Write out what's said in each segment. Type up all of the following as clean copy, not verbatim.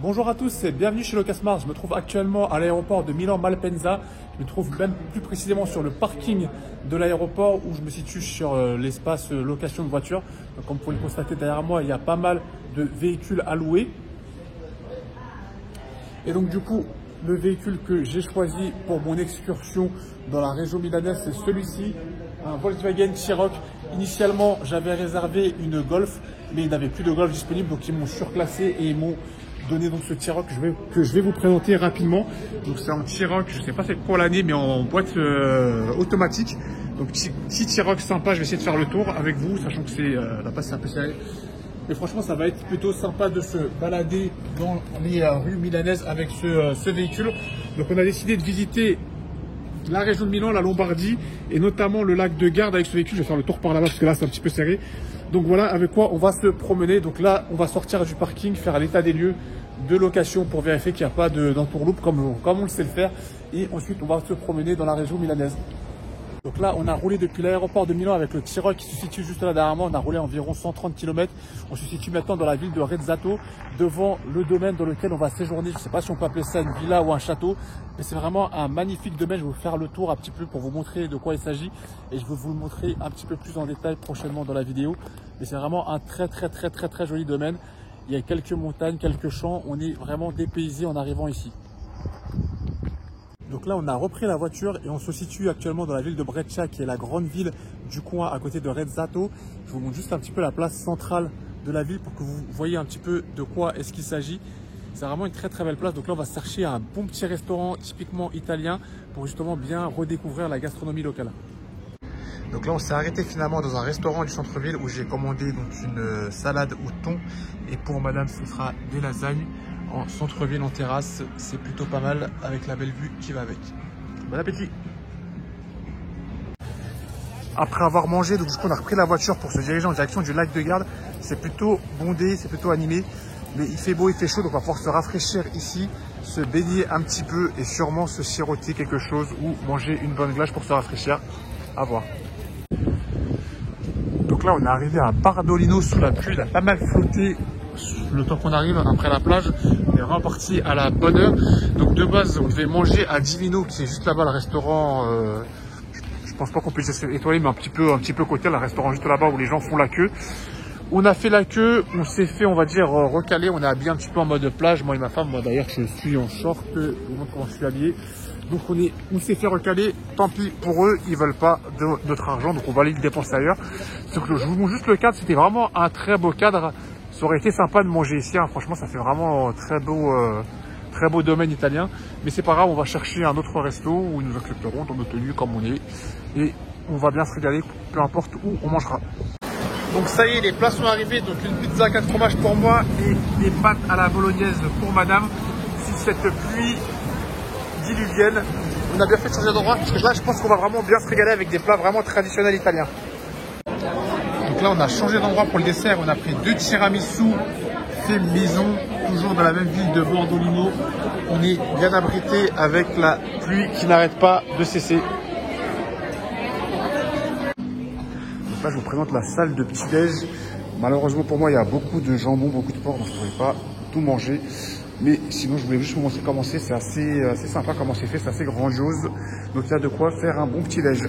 Bonjour à tous et bienvenue chez Locasmart. Je me trouve actuellement à l'aéroport de Milan-Malpensa. Je me trouve même plus précisément sur le parking de l'aéroport où je me situe sur l'espace location de voitures. Donc, comme vous pouvez le constater derrière moi, il y a pas mal de véhicules à louer. Et donc du coup, le véhicule que j'ai choisi pour mon excursion dans la région milanaise, c'est celui-ci, un Volkswagen T-Roc. Initialement, j'avais réservé une Golf, mais il n'y avait plus de Golf disponible, donc ils m'ont surclassé et ils m'ont donné donc ce T-Roc que je vais vous présenter rapidement. Donc c'est un T-Roc, je ne sais pas c'est pour l'année, mais en boîte automatique. Donc petit T-Roc sympa, je vais essayer de faire le tour avec vous, sachant que c'est la passe c'est un peu serré. Mais franchement, ça va être plutôt sympa de se balader dans les rues milanaises avec ce véhicule. Donc on a décidé de visiter la région de Milan, la Lombardie et notamment le lac de Garde avec ce véhicule. Je vais faire le tour par là-bas parce que là c'est un petit peu serré. Donc voilà avec quoi on va se promener. Donc là on va sortir du parking, faire l'état des lieux de location pour vérifier qu'il n'y a pas d'entourloupe comme on le sait le faire. Et ensuite on va se promener dans la région milanaise. Donc là, on a roulé depuis l'aéroport de Milan avec le T-Roc qui se situe juste là derrière moi. On a roulé environ 130 km. On se situe maintenant dans la ville de Rezzato, devant le domaine dans lequel on va séjourner. Je ne sais pas si on peut appeler ça une villa ou un château, mais c'est vraiment un magnifique domaine. Je vais vous faire le tour un petit peu pour vous montrer de quoi il s'agit. Et je vais vous le montrer un petit peu plus en détail prochainement dans la vidéo. Mais c'est vraiment un très joli domaine. Il y a quelques montagnes, quelques champs. On est vraiment dépaysé en arrivant ici. Donc là, on a repris la voiture et on se situe actuellement dans la ville de Breccia, qui est la grande ville du coin à côté de Rezzato. Je vous montre juste un petit peu la place centrale de la ville pour que vous voyez un petit peu de quoi est-ce qu'il s'agit. C'est vraiment une très belle place. Donc là, on va chercher un bon petit restaurant typiquement italien pour justement bien redécouvrir la gastronomie locale. Donc là, on s'est arrêté finalement dans un restaurant du centre-ville où j'ai commandé donc une salade au thon. Et pour madame, ce sera des lasagnes en centre-ville, en terrasse. C'est plutôt pas mal avec la belle vue qui va avec. Bon appétit! Après avoir mangé, donc du coup, on a repris la voiture pour se diriger en direction du lac de Garde. C'est plutôt bondé, c'est plutôt animé. Mais il fait beau, il fait chaud, donc on va pouvoir se rafraîchir ici, se baigner un petit peu et sûrement se siroter quelque chose ou manger une bonne glace pour se rafraîchir. À voir. Donc là, on est arrivé à Bardolino sous la pluie. Il a pas mal flotté le temps qu'on arrive après la plage. On est vraiment parti à la bonne heure. Donc de base, on devait manger à Divino, qui est juste là-bas, le restaurant. Je pense pas qu'on puisse étoiler, mais un petit peu côté, le restaurant juste là-bas où les gens font la queue. On a fait la queue, on s'est fait, on va dire, recaler. On est habillé un petit peu en mode plage, moi et ma femme. Moi d'ailleurs, je suis en short. Je vous montre comment je suis habillé. Donc on s'est fait recaler, tant pis pour eux, ils veulent pas de notre argent, donc on va aller le dépenser ailleurs. Sauf que je vous montre juste le cadre, c'était vraiment un très beau cadre. Ça aurait été sympa de manger ici, hein. Franchement ça fait vraiment très beau domaine italien. Mais c'est pas grave, on va chercher un autre resto où ils nous accepteront dans nos tenues comme on est. Et on va bien se régaler, peu importe où on mangera. Donc ça y est, les plats sont arrivés, donc une pizza 4 fromages pour moi et des pâtes à la bolognaise pour madame. Si cette pluie diluvienne, on a bien fait de changer d'endroit parce que là je pense qu'on va vraiment bien se régaler avec des plats vraiment traditionnels italiens. Donc là on a changé d'endroit pour le dessert, on a pris 2 tiramisu fait maison, toujours dans la même ville de Bardolino. On est bien abrité avec la pluie qui n'arrête pas de cesser. Donc là je vous présente la salle de petit-déj. Malheureusement pour moi il y a beaucoup de jambon, beaucoup de porc, donc je ne pouvais pas tout manger. Mais sinon, je voulais juste vous montrer comment c'est. C'est assez sympa comment c'est fait, c'est assez grandiose. Donc, il y a de quoi faire un bon petit-déj.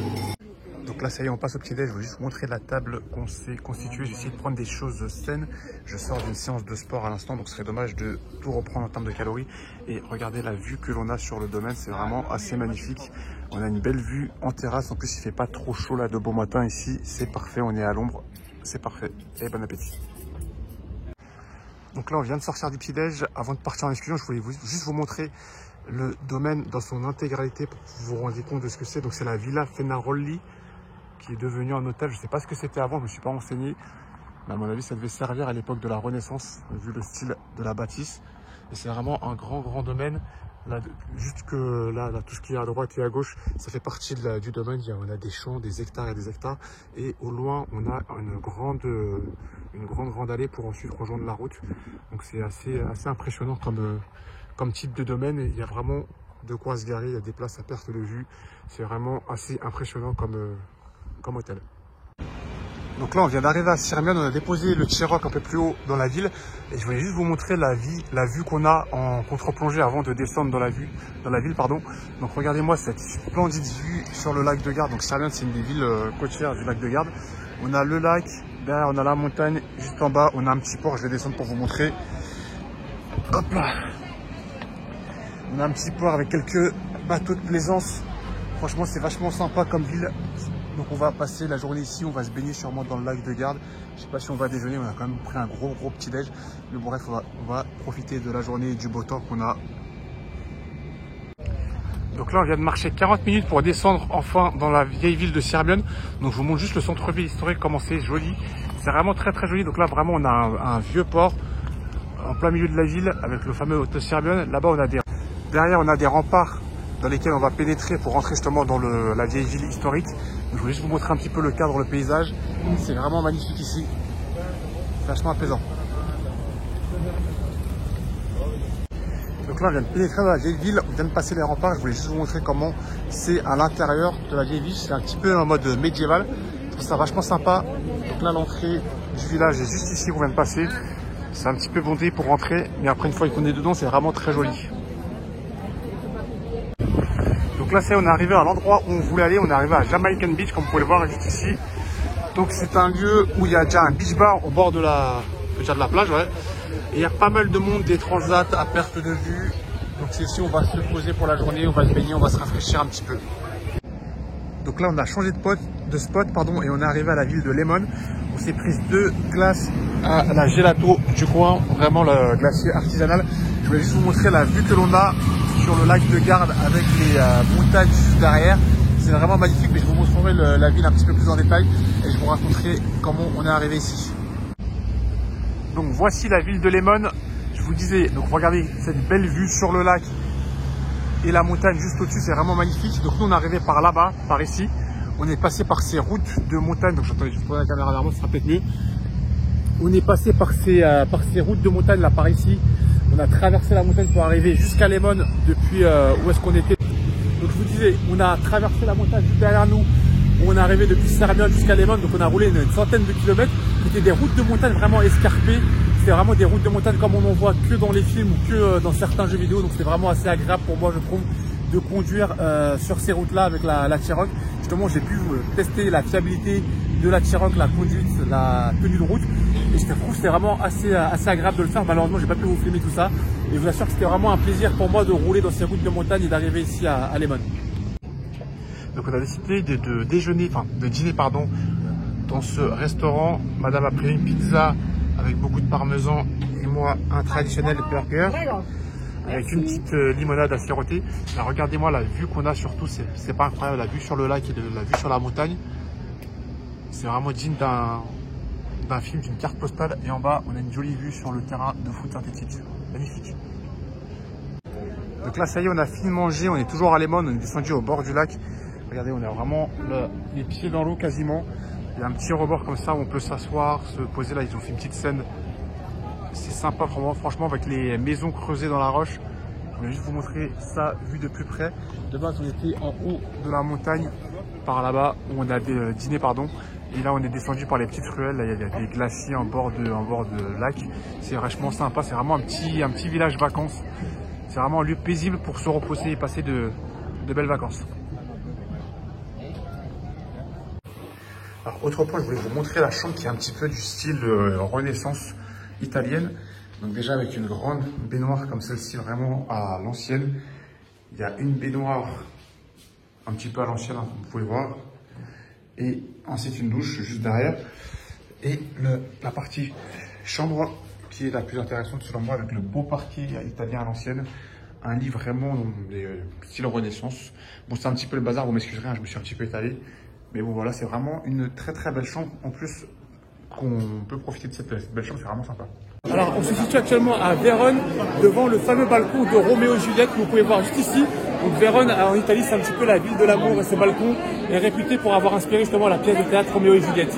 Donc là, ça y est, on passe au petit-déj. Je vais juste vous montrer la table qu'on s'est constituée. J'ai essayé de prendre des choses saines. Je sors d'une séance de sport à l'instant, donc ce serait dommage de tout reprendre en termes de calories. Et regardez la vue que l'on a sur le domaine, c'est vraiment assez magnifique. On a une belle vue en terrasse. En plus, il fait pas trop chaud là de beau matin ici. C'est parfait, on est à l'ombre. C'est parfait. Et bon appétit. Donc là, on vient de sortir du petit-déj. Avant de partir en excursion, je voulais juste vous montrer le domaine dans son intégralité pour que vous vous rendiez compte de ce que c'est. Donc c'est la Villa Fenaroli qui est devenue un hôtel. Je ne sais pas ce que c'était avant, je ne me suis pas renseigné. Mais à mon avis, ça devait servir à l'époque de la Renaissance, vu le style de la bâtisse. Et c'est vraiment un grand domaine. Là, juste que là, tout ce qui est à droite et à gauche, ça fait partie du domaine. On a des champs, des hectares et des hectares. Et au loin, on a une grande allée pour ensuite rejoindre la route. Donc c'est assez impressionnant comme type de domaine. Il y a vraiment de quoi se garer. Il y a des places à perte de vue. C'est vraiment assez impressionnant comme hôtel. Donc là, on vient d'arriver à Sirmione, on a déposé le T-Roc un peu plus haut dans la ville. Et je voulais juste vous montrer la vue qu'on a en contre-plongée avant de descendre dans la ville. Donc regardez-moi cette splendide vue sur le lac de Garde. Donc Sirmione, c'est une des villes côtières du lac de Garde. On a le lac, derrière on a la montagne, juste en bas on a un petit port. Je vais descendre pour vous montrer. Hop là. On a un petit port avec quelques bateaux de plaisance. Franchement, c'est vachement sympa comme ville. Donc on va passer la journée ici, on va se baigner sûrement dans le lac de Garde. Je sais pas si on va déjeuner, on a quand même pris un gros petit déj. Mais bon, bref, on va profiter de la journée et du beau temps qu'on a. Donc là, on vient de marcher 40 minutes pour descendre enfin dans la vieille ville de Sirmione. Donc je vous montre juste le centre-ville historique, comment c'est joli. C'est vraiment très joli. Donc là, vraiment, on a un vieux port en plein milieu de la ville avec le fameux hôtel Sirmione. Là-bas, derrière, on a des remparts dans lesquels on va pénétrer pour rentrer justement dans la vieille ville historique. Je voulais juste vous montrer un petit peu le cadre, le paysage. C'est vraiment magnifique ici. C'est vachement apaisant. Donc là, on vient de pénétrer dans la vieille ville. On vient de passer les remparts. Je voulais juste vous montrer comment c'est à l'intérieur de la vieille ville. C'est un petit peu en mode médiéval. Je trouve ça vachement sympa. Donc là, l'entrée du village est juste ici qu'on vient de passer. C'est un petit peu bondé pour rentrer. Mais après, une fois qu'on est dedans, c'est vraiment très joli. Donc là, on est arrivé à l'endroit où on voulait aller. On est arrivé à Jamaican Beach, comme vous pouvez le voir juste ici. Donc c'est un lieu où il y a déjà un beach bar au bord de la plage. Ouais. Et il y a pas mal de monde, des transats à perte de vue. Donc c'est ici, on va se poser pour la journée, on va se baigner, on va se rafraîchir un petit peu. Donc là, on a changé de spot, et on est arrivé à la ville de Lemon. On s'est pris 2 glaces à la gelato du coin, vraiment le glacier artisanal. Je voulais juste vous montrer la vue que l'on a sur le lac de Garde avec les montagnes juste derrière. C'est vraiment magnifique, mais je vous montrerai la ville un petit peu plus en détail et je vous raconterai comment on est arrivé ici. Donc voici la ville de Lemon. Je vous disais, donc regardez cette belle vue sur le lac et la montagne juste au-dessus, c'est vraiment magnifique. Donc nous on est arrivé par là-bas, par ici. On est passé par ces routes de montagne. Donc j'attendais juste pour la caméra derrière moi, ce sera peut-être mieux. On est passé par ces routes de montagne là, par ici. On a traversé la montagne pour arriver jusqu'à Lemon depuis où est-ce qu'on était. Donc je vous disais, on a traversé la montagne juste derrière nous. On est arrivé depuis Sirmione jusqu'à Lemon, donc on a roulé une centaine de kilomètres. C'était des routes de montagne vraiment escarpées. C'était vraiment des routes de montagne comme on n'en voit que dans les films ou que dans certains jeux vidéo. Donc c'était vraiment assez agréable pour moi, je trouve, de conduire sur ces routes-là avec la T-Roc. Justement, j'ai pu tester la fiabilité de la T-Roc, la conduite, la tenue de route. Et je trouve que c'était vraiment assez agréable de le faire. Malheureusement, j'ai pas pu vous filmer tout ça. Et je vous assure que c'était vraiment un plaisir pour moi de rouler dans ces routes de montagne et d'arriver ici à Lemon. Donc on a décidé de dîner dans ce restaurant. Madame a pris une pizza avec beaucoup de parmesan et moi un traditionnel burger avec une petite limonade à siroter. Là, regardez-moi la vue qu'on a, surtout c'est pas incroyable, la vue sur le lac et la vue sur la montagne. C'est vraiment digne d'un film, d'une carte postale. Et en bas on a une jolie vue sur le terrain de foot synthétique, magnifique. Donc là ça y est, on a fini de manger, on est toujours à Lemon, on est descendu au bord du lac. Regardez, on a vraiment les pieds dans l'eau quasiment. Il y a un petit rebord comme ça où on peut s'asseoir, se poser. Là, ils ont fait une petite scène. C'est sympa, franchement, avec les maisons creusées dans la roche. Je vais juste vous montrer ça vu de plus près. De base, on était en haut de la montagne, par là-bas, où on a dîné, Et là, on est descendu par les petites ruelles. Là, il y a des glaciers en bord de lac. C'est vachement sympa. C'est vraiment un petit village vacances. C'est vraiment un lieu paisible pour se reposer et passer de belles vacances. Alors, autre point, je voulais vous montrer la chambre qui est un petit peu du style Renaissance italienne. Donc déjà avec une grande baignoire comme celle-ci, vraiment à l'ancienne. Il y a une baignoire un petit peu à l'ancienne, hein, vous pouvez voir. Et ensuite une douche juste derrière. Et la partie chambre qui est la plus intéressante selon moi, avec le beau parquet italien à l'ancienne. Un lit vraiment style Renaissance. Bon, c'est un petit peu le bazar, vous m'excuserez, hein, je me suis un petit peu étalé. Mais bon, voilà, c'est vraiment une très belle chambre. En plus, qu'on peut profiter de cette belle chambre, c'est vraiment sympa. Alors, on se situe actuellement à Vérone, devant le fameux balcon de Roméo et Juliette, que vous pouvez voir juste ici. Donc Vérone, en Italie, c'est un petit peu la ville de l'amour, et ce balcon est réputé pour avoir inspiré justement la pièce de théâtre Roméo et Juliette.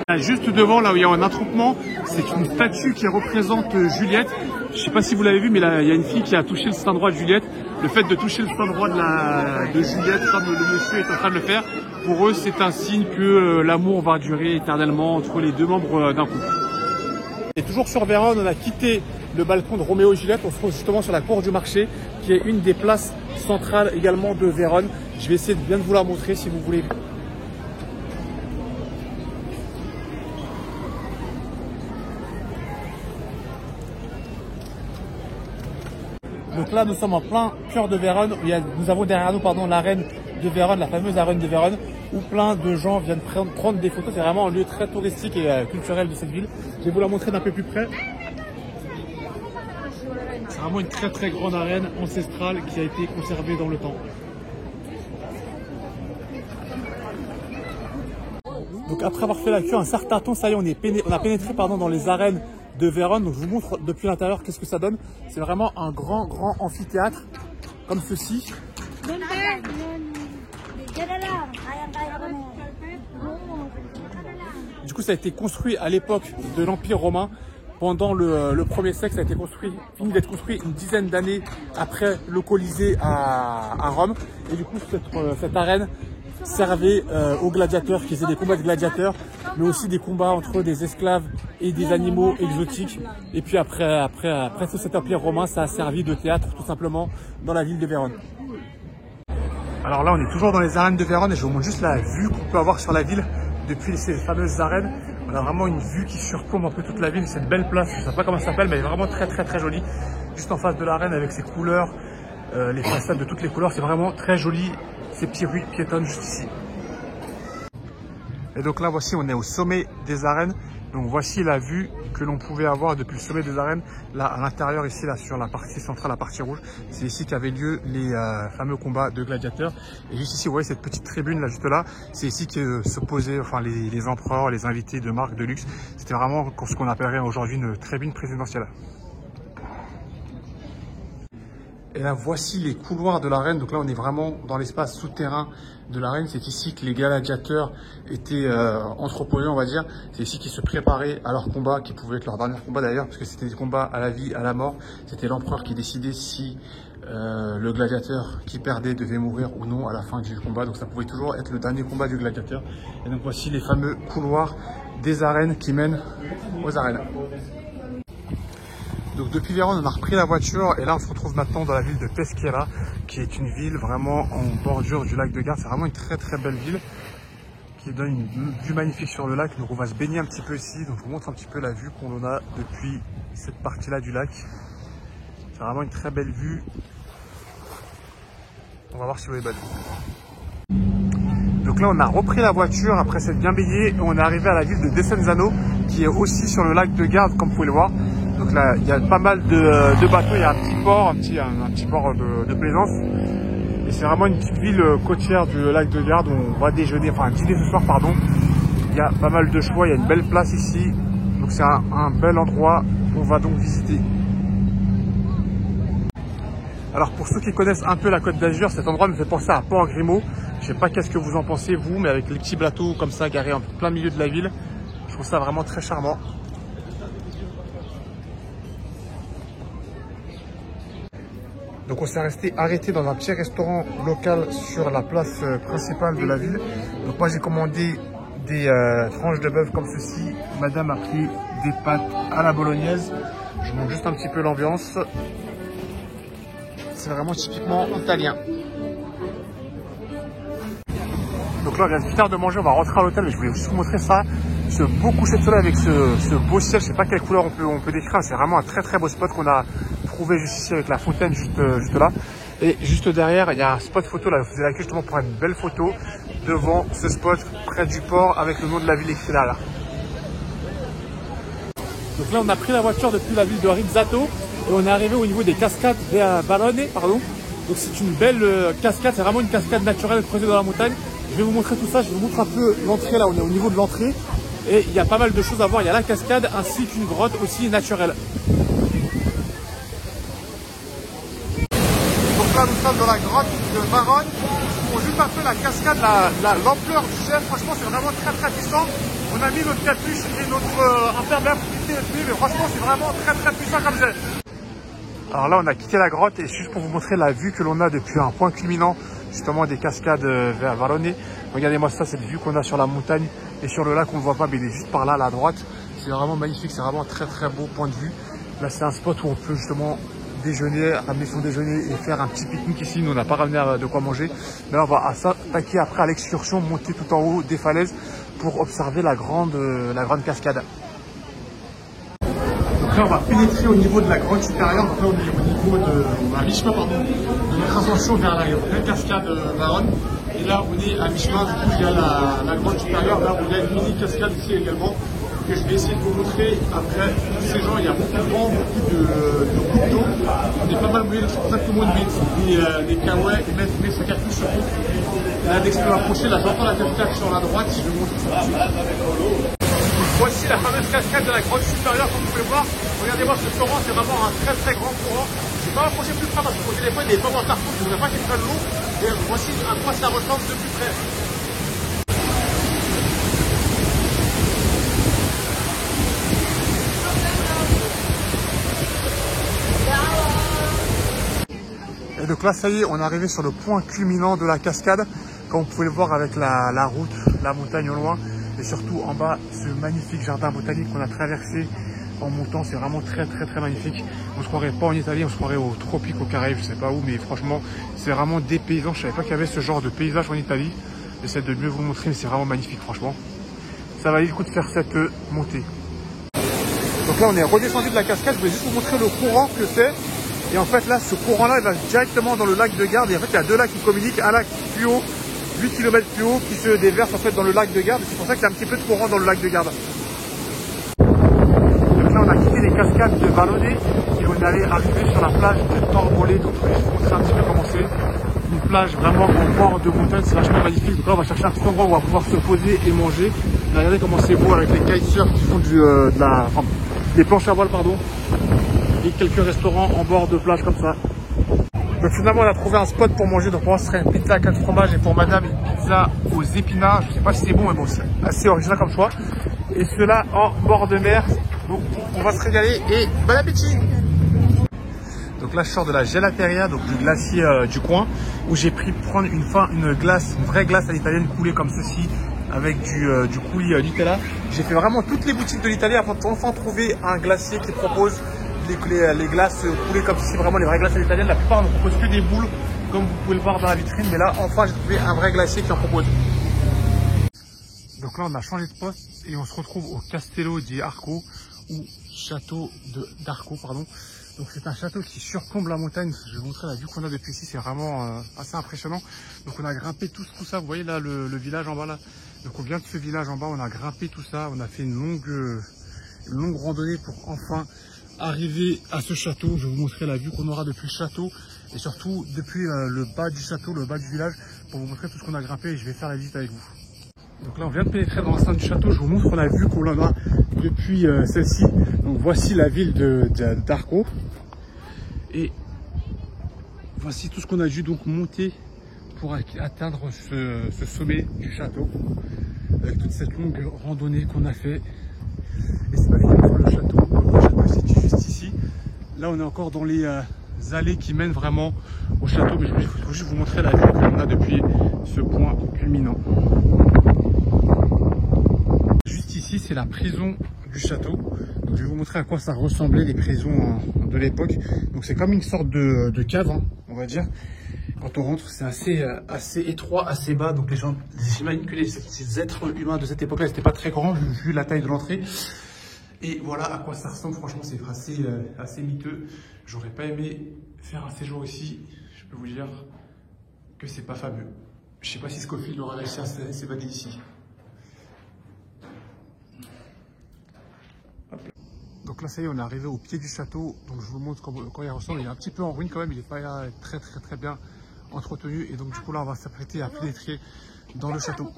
Là, juste devant, là où il y a un attroupement, c'est une statue qui représente Juliette. Je ne sais pas si vous l'avez vu, mais là, il y a une fille qui a touché le sein droit de Juliette. Le fait de toucher le sein droit de Juliette, comme le monsieur est en train de le faire, pour eux, c'est un signe que l'amour va durer éternellement entre les deux membres d'un couple. Et toujours sur Vérone, on a quitté le balcon de Roméo et Juliette. On se trouve justement sur la cour du marché, qui est une des places centrales également de Vérone. Je vais essayer de bien vous la montrer si vous voulez. Donc là, nous sommes en plein cœur de Vérone. Nous avons derrière nous l'arène de Vérone, la fameuse arène de Vérone, où plein de gens viennent prendre des photos. C'est vraiment un lieu très touristique et culturel de cette ville. Je vais vous la montrer d'un peu plus près. C'est vraiment une très très grande arène ancestrale qui a été conservée dans le temps. Donc après avoir fait la queue un certain temps, ça y est, on a pénétré dans les arènes de Vérone. Donc je vous montre depuis l'intérieur qu'est-ce que ça donne. C'est vraiment un grand amphithéâtre comme ceci. Du coup, ça a été construit à l'époque de l'Empire romain. Pendant le 1er siècle, ça a été fini d'être construit une dizaine d'années après le Colisée à Rome. Et du coup, cette arène servait aux gladiateurs qui faisaient des combats de gladiateurs, mais aussi des combats entre des esclaves et des animaux exotiques. Et puis après tout cet empire romain, ça a servi de théâtre tout simplement dans la ville de Vérone. Alors là, on est toujours dans les arènes de Vérone et je vous montre juste la vue qu'on peut avoir sur la ville depuis ces fameuses arènes. On a vraiment une vue qui surplombe un peu toute la ville. C'est une belle place, je ne sais pas comment ça s'appelle, mais elle est vraiment très jolie. Juste en face de l'arène avec ses couleurs, les façades de toutes les couleurs, c'est vraiment très joli. Ces petites rues piétonnes juste ici. Et donc là, voici, on est au sommet des arènes. Donc voici la vue que l'on pouvait avoir depuis le sommet des arènes. Là, à l'intérieur, ici, là, sur la partie centrale, la partie rouge, c'est ici qu'avaient lieu les fameux combats de gladiateurs. Et juste ici, vous voyez cette petite tribune là, juste là, c'est ici que se posaient les empereurs, les invités de marques de luxe. C'était vraiment ce qu'on appellerait aujourd'hui une tribune présidentielle. Et là, voici les couloirs de l'arène. Donc là, on est vraiment dans l'espace souterrain de l'arène. C'est ici que les gladiateurs étaient entreposés, on va dire. C'est ici qu'ils se préparaient à leur combat, qui pouvait être leur dernier combat d'ailleurs, parce que c'était des combats à la vie, à la mort. C'était l'empereur qui décidait si le gladiateur qui perdait devait mourir ou non à la fin du combat. Donc ça pouvait toujours être le dernier combat du gladiateur. Et donc voici les fameux couloirs des arènes qui mènent aux arènes. Donc depuis Vérone, on a repris la voiture et là on se retrouve maintenant dans la ville de Peschiera, qui est une ville vraiment en bordure du lac de Garde. C'est vraiment une très belle ville qui donne une vue magnifique sur le lac. Donc on va se baigner un petit peu ici. Donc je vous montre un petit peu la vue qu'on a depuis cette partie-là du lac. C'est vraiment une très belle vue. On va voir si vous est belle. Donc là on a repris la voiture après s'être bien baigné et on est arrivé à la ville de Desenzano, qui est aussi sur le lac de Garde comme vous pouvez le voir. Donc là, il y a pas mal de bateaux, il y a un petit port, un petit port de plaisance. Et c'est vraiment une petite ville côtière du lac de Garde où on va déjeuner, enfin dîner ce soir, pardon. Il y a pas mal de choix, il y a une belle place ici. Donc c'est un bel endroit qu'on va donc visiter. Alors pour ceux qui connaissent un peu la Côte d'Azur, cet endroit me fait penser à Port-Grimaud. Je sais pas qu'est-ce que vous en pensez vous, mais avec les petits bateaux comme ça garés en plein milieu de la ville, je trouve ça vraiment très charmant. Donc on s'est arrêté dans un petit restaurant local sur la place principale de la ville. Donc moi j'ai commandé des tranches de bœuf comme ceci. Madame a pris des pâtes à la bolognaise. Je vous montre juste un petit peu l'ambiance. C'est vraiment typiquement italien. Donc là on vient de finir de manger, on va rentrer à l'hôtel, mais je voulais juste vous montrer ça. Ce beau coucher de soleil avec ce beau ciel, je sais pas quelle couleur on peut décrire, c'est vraiment un très beau spot qu'on a trouvé juste ici avec la fontaine juste là. Et juste derrière, il y a un spot photo là, vous faisais la queue justement pour une belle photo devant ce spot près du port avec le nom de la ville écrit là. Donc là on a pris la voiture depuis la ville de Rizzato et on est arrivé au niveau des cascades de Barone, pardon. Donc c'est une belle cascade, c'est vraiment une cascade naturelle creusée dans la montagne. Je vais vous montrer tout ça, je vous montre un peu l'entrée là, on est au niveau de l'entrée. Et il y a pas mal de choses à voir, il y a la cascade ainsi qu'une grotte aussi naturelle. Donc là nous sommes dans la grotte de Vérone. On voit juste un peu la cascade, l'ampleur du gel, franchement c'est vraiment très puissant. On a mis notre capuche et notre imperméable pour quitter le puits, mais franchement c'est vraiment très puissant comme jet. Alors là on a quitté la grotte et juste pour vous montrer la vue que l'on a depuis un point culminant justement des cascades vers Varone. Regardez-moi ça, cette vue qu'on a sur la montagne et sur le lac, on ne voit pas mais il est juste par là à la droite. C'est vraiment magnifique, c'est vraiment un très beau point de vue. Là c'est un spot où on peut justement déjeuner, ramener son déjeuner et faire un petit pique-nique ici. Nous on n'a pas ramené de quoi manger. Mais là on va s'attaquer après à l'excursion, monter tout en haut des falaises pour observer la grande cascade. Donc là on va pénétrer au niveau de la grotte supérieure. Donc là on est au niveau de, à mi-chemin pardon, de notre ascension vers la vraie cascade Varone. Et là on est à mi-chemin, du coup il y a la grotte supérieure, là où il y a une mini cascade ici également, que je vais essayer de vous montrer. Après tous ces gens, il y a beaucoup de vent, beaucoup de d'eau. On est pas mal mouillé, c'est pour ça que tout le monde met des kawaii et met sa capuche surtout. Là dès que je peux m'approcher, là j'entends la cascade sur la droite, je vais vous montrer ça tout de suite. Voici la fameuse cascade de la grotte supérieure, comme vous pouvez voir. Regardez-moi ce torrent, c'est vraiment un très grand courant. Je ne vais pas m'approcher plus près parce que mon téléphone n'est pas en carton, je ne voudrais pas qu'il prenne l'eau. Et voici à quoi ça ressemble de plus près. Et donc là, ça y est, on est arrivé sur le point culminant de la cascade. Comme vous pouvez le voir avec la route, la montagne au loin. Et surtout en bas, ce magnifique jardin botanique qu'on a traversé en montant. C'est vraiment très magnifique. On se croirait pas en Italie, on se croirait aux tropiques, aux Caraïbes, je sais pas où. Mais franchement, c'est vraiment des paysans. Je savais pas qu'il y avait ce genre de paysage en Italie. J'essaie de mieux vous le montrer, mais c'est vraiment magnifique, franchement. Ça valait le coup de faire cette montée. Donc là, on est redescendu de la cascade. Je voulais juste vous montrer le courant que c'est. Et en fait, là, ce courant-là, il va directement dans le lac de Garde. Et en fait, il y a deux lacs qui communiquent. Un lac plus haut, 8 km plus haut, qui se déverse en fait dans le lac de Garde. C'est pour ça qu'il y a un petit peu de courant dans le lac de Garde. Donc là, on a quitté les cascades de Varone et on allait arriver sur la plage de Torbole. Donc, je vais vous montrer un petit peu comment c'est. Une plage vraiment en bord de montagne, c'est vachement magnifique. Donc là, on va chercher un petit endroit où on va pouvoir se poser et manger. Et regardez comment c'est beau avec les kitesurfs qui font des planches à voile, pardon. Et quelques restaurants en bord de plage comme ça. Donc finalement on a trouvé un spot pour manger. Donc pour moi ce serait une pizza à 4 fromages et pour madame une pizza aux épinards. Je sais pas si c'est bon mais bon c'est assez original comme choix. Et cela en bord de mer. Donc on va se régaler et bon appétit. Donc là je sors de la gelateria, donc du glacier du coin, où j'ai pris prendre une vraie glace à l'italienne coulée comme ceci, avec du coulis Nutella. J'ai fait vraiment toutes les boutiques de l'Italie afin de enfin trouver un glacier qui propose les glaces coulées comme ceci, vraiment les vraies glaces italiennes. La plupart ne proposent que des boules, comme vous pouvez le voir dans la vitrine, mais là enfin j'ai trouvé un vrai glacier qui en propose. Donc là on a changé de poste et on se retrouve au Castello di Arco, ou château d'Arco, pardon. Donc c'est un château qui surplombe la montagne. Je vais vous montrer la vue qu'on a depuis ici, c'est vraiment assez impressionnant. Donc on a grimpé tout ça, vous voyez là le village en bas là. Donc on vient de ce village en bas, on a grimpé tout ça, on a fait une longue randonnée pour enfin arriver à ce château. Je vais vous montrer la vue qu'on aura depuis le château et surtout depuis le bas du château, le bas du village, pour vous montrer tout ce qu'on a grimpé et je vais faire la visite avec vous. Donc là on vient de pénétrer dans l'enceinte du château, je vous montre la vue qu'on en a depuis celle-ci. Donc voici la ville d'Arco et voici tout ce qu'on a dû donc monter pour atteindre ce sommet du château avec toute cette longue randonnée qu'on a fait. Et c'est pas fini pour le château. Le château est situé juste ici. Là on est encore dans les allées qui mènent vraiment au château, mais je vais juste vous montrer la vue qu'on a depuis ce point culminant. Juste ici c'est la prison du château. Donc, je vais vous montrer à quoi ça ressemblait les prisons de l'époque. Donc c'est comme une sorte de cave, hein, on va dire. Quand on rentre, c'est assez étroit, assez bas. Donc les gens, j'imagine que les êtres humains de cette époque-là n'étaient pas très grands vu la taille de l'entrée. Et voilà à quoi ça ressemble. Franchement, c'est assez miteux. J'aurais pas aimé faire un séjour ici. Je peux vous dire que c'est pas fameux. Je sais pas si Scofield aura réussi à s'évader d'ici. Donc là, ça y est, on est arrivé au pied du château. Donc je vous montre comment il ressemble. Il est un petit peu en ruine quand même. Il n'est pas très bien entretenu. Et donc du coup là, on va s'apprêter à pénétrer dans le château.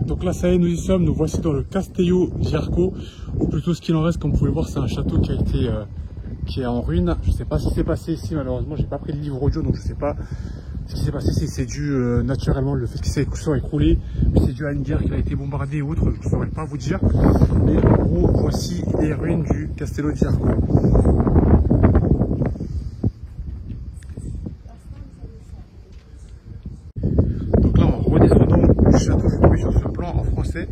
Donc là, ça y est, nous y sommes. Nous voici dans le Castello di Arco. Ou plutôt, ce qu'il en reste, comme vous pouvez voir, c'est un château qui est en ruine. Je ne sais pas ce qui s'est passé ici, malheureusement. J'ai pas pris le livre audio, donc je ne sais pas Ce qui s'est passé, c'est dû naturellement, le fait qu'il s'est écroulé, c'est dû à une guerre qui a été bombardée et autres, je ne saurais pas vous dire. Mais en gros, voici les ruines du Castello di Arco. Donc là, en redescendant du château, je suis tombé sur ce plan en français,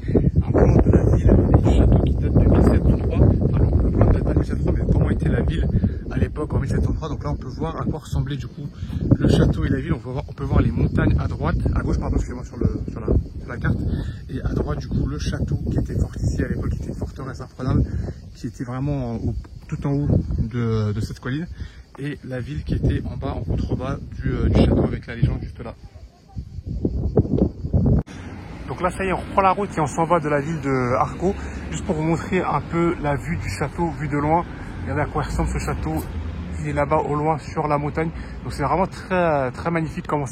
un plan de la ville et du château qui date de 1703. Alors, le plan date pas de 1703, mais comment était la ville à l'époque en 1703. Donc là, on peut voir à quoi ressemblait du coup le château et la ville. On peut voir les montagnes à droite, à gauche, pardon, excusez-moi, sur la carte. Et à droite, du coup, le château qui était fortifié à l'époque, qui était une forteresse imprenable, qui était vraiment tout en haut de cette colline. Et la ville qui était en bas, en contrebas du château, avec la légende juste là. Donc là, ça y est, on reprend la route et on s'en va de la ville de Arco, juste pour vous montrer un peu la vue du château, vue de loin. Regardez à quoi ressemble ce château, il est là-bas au loin sur la montagne. Donc c'est vraiment très magnifique comment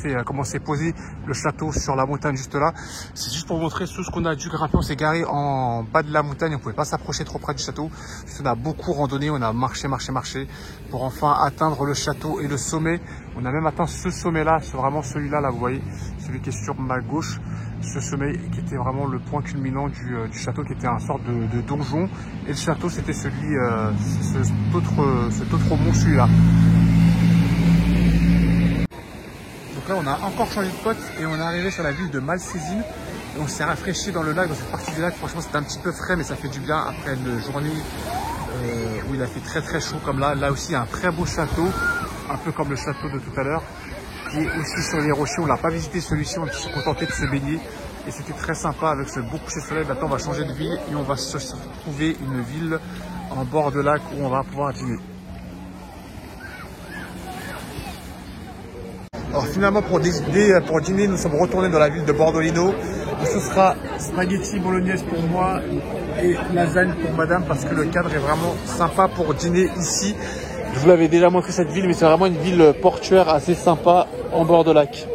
c'est posé le château sur la montagne juste là. C'est juste pour vous montrer tout ce qu'on a dû grimper. On s'est garé en bas de la montagne, on ne pouvait pas s'approcher trop près du château. On a beaucoup randonné, on a marché pour enfin atteindre le château et le sommet. On a même atteint ce sommet-là, c'est vraiment celui-là, là vous voyez, celui qui est sur ma gauche. Ce sommet qui était vraiment le point culminant du château, qui était un sorte de donjon. Et le château, c'était cet autre mont, celui-là. Donc là, on a encore changé de spot et on est arrivé sur la ville de Malcésine. Et on s'est rafraîchi dans le lac, dans cette partie du lac. Franchement, c'était un petit peu frais, mais ça fait du bien après une journée où il a fait très chaud comme là. Là aussi, il y a un très beau château, un peu comme le château de tout à l'heure, qui est aussi sur les rochers. On l'a pas visité celui-ci, on s'est contenté de se baigner et c'était très sympa avec ce beau coucher de soleil. Maintenant, on va changer de ville et on va se trouver une ville en bord de lac où on va pouvoir dîner. Alors finalement, pour dîner, nous sommes retournés dans la ville de Bordolino, où ce sera spaghetti bolognaise pour moi et lasagne pour madame, parce que le cadre est vraiment sympa pour dîner ici. Je vous l'avais déjà montré cette ville, mais c'est vraiment une ville portuaire assez sympa en bord de lac.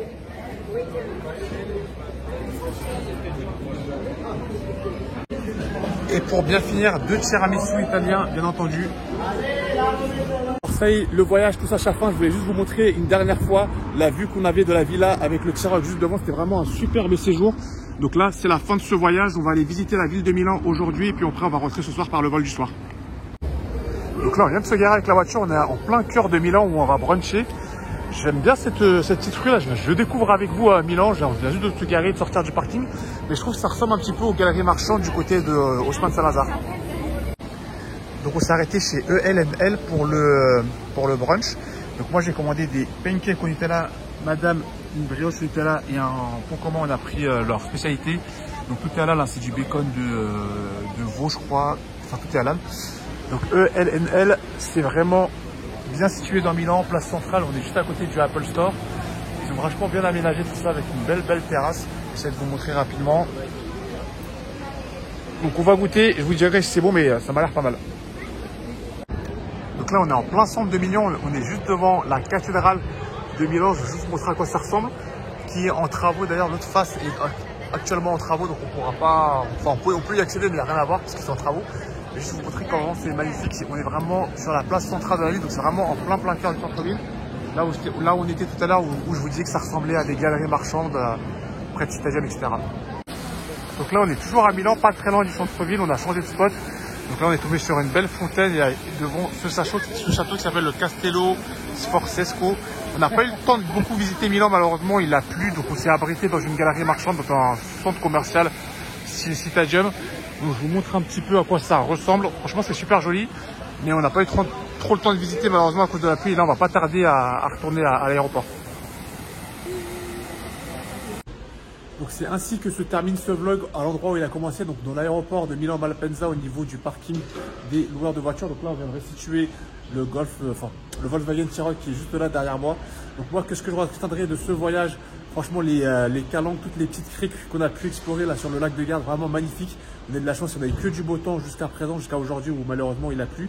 Et pour bien finir, 2 tiramisu italiens, bien entendu. Ça y est, le voyage touche à sa fin. Je voulais juste vous montrer une dernière fois la vue qu'on avait de la villa avec le Ciroc juste devant. C'était vraiment un superbe séjour. Donc là, c'est la fin de ce voyage. On va aller visiter la ville de Milan aujourd'hui et puis après, on va rentrer ce soir par le vol du soir. Donc là, on vient de se garer avec la voiture. On est en plein cœur de Milan où on va bruncher. J'aime bien cette petite rue là. Je découvre avec vous à Milan. On vient juste de se garer, de sortir du parking. Mais je trouve que ça ressemble un petit peu aux galeries marchandes du côté de Haussmann Saint-Lazare. Donc on s'est arrêté chez EL&L pour le brunch. Donc moi j'ai commandé des pancakes au Nutella, madame une brioche au Nutella et un pont commun. On a pris leur spécialité. Donc tout est halal, hein, c'est du bacon de veau je crois. Enfin tout est halal. Donc EL&L, c'est vraiment bien situé dans Milan, place centrale. On est juste à côté du Apple Store. Ils ont vachement bien aménagé tout ça avec une belle terrasse. J'essaie de vous montrer rapidement. Donc on va goûter et je vous dirai si c'est bon, mais ça m'a l'air pas mal. Donc là, on est en plein centre de Milan. On est juste devant la cathédrale de Milan. Je vais juste vous montrer à quoi ça ressemble. Qui est en travaux. D'ailleurs, l'autre face est actuellement en travaux. Donc on pourra pas. Enfin, on peut y accéder, mais il n'y a rien à voir parce qu'ils sont en travaux. Je vais juste vous montrer comment c'est magnifique. On est vraiment sur la place centrale de la ville. Donc c'est vraiment en plein cœur du centre-ville. Là où on était tout à l'heure, où je vous disais que ça ressemblait à des galeries marchandes près de Stadium, etc. Donc là, on est toujours à Milan, pas très loin du centre-ville. On a changé de spot. Donc là, on est tombé sur une belle fontaine et devant ce château qui s'appelle le Castello Sforzesco. On n'a pas eu le temps de beaucoup visiter Milan, malheureusement, il a plu. Donc on s'est abrité dans une galerie marchande, dans un centre commercial Stadium. Donc je vous montre un petit peu à quoi ça ressemble. Franchement, c'est super joli, mais on n'a pas eu trop le temps de visiter, malheureusement, à cause de la pluie. Et là, on va pas tarder à retourner à l'aéroport. Donc c'est ainsi que se termine ce vlog à l'endroit où il a commencé, donc dans l'aéroport de Milan Malpensa au niveau du parking des loueurs de voitures. Donc là on vient de restituer le le Volkswagen T-Roc qui est juste là derrière moi. Donc moi, qu'est-ce que je retiendrai de ce voyage? Franchement, les calanques, toutes les petites criques qu'on a pu explorer là sur le lac de Garde, vraiment magnifique. On a de la chance, on n'avait que du beau temps jusqu'à présent, jusqu'à aujourd'hui où malheureusement il a plu.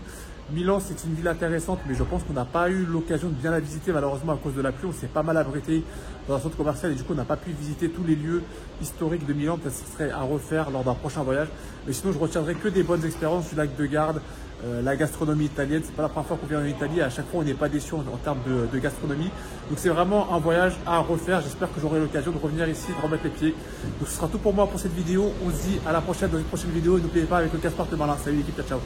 Milan, c'est une ville intéressante, mais je pense qu'on n'a pas eu l'occasion de bien la visiter malheureusement à cause de la pluie. On s'est pas mal abrité dans un centre commercial et du coup, on n'a pas pu visiter tous les lieux historiques de Milan. Peut-être que ce serait à refaire lors d'un prochain voyage. Mais sinon, je retiendrai que des bonnes expériences du lac de Garde, la gastronomie italienne. C'est pas la première fois qu'on vient en Italie. À chaque fois, on n'est pas déçu en termes de gastronomie. Donc, c'est vraiment un voyage à refaire. J'espère que j'aurai l'occasion de revenir ici, de remettre les pieds. Donc, ce sera tout pour moi pour cette vidéo. On se dit à la prochaine dans une prochaine vidéo. Et n'oubliez pas avec le Caspar le malin. Salut l'équipe, ciao.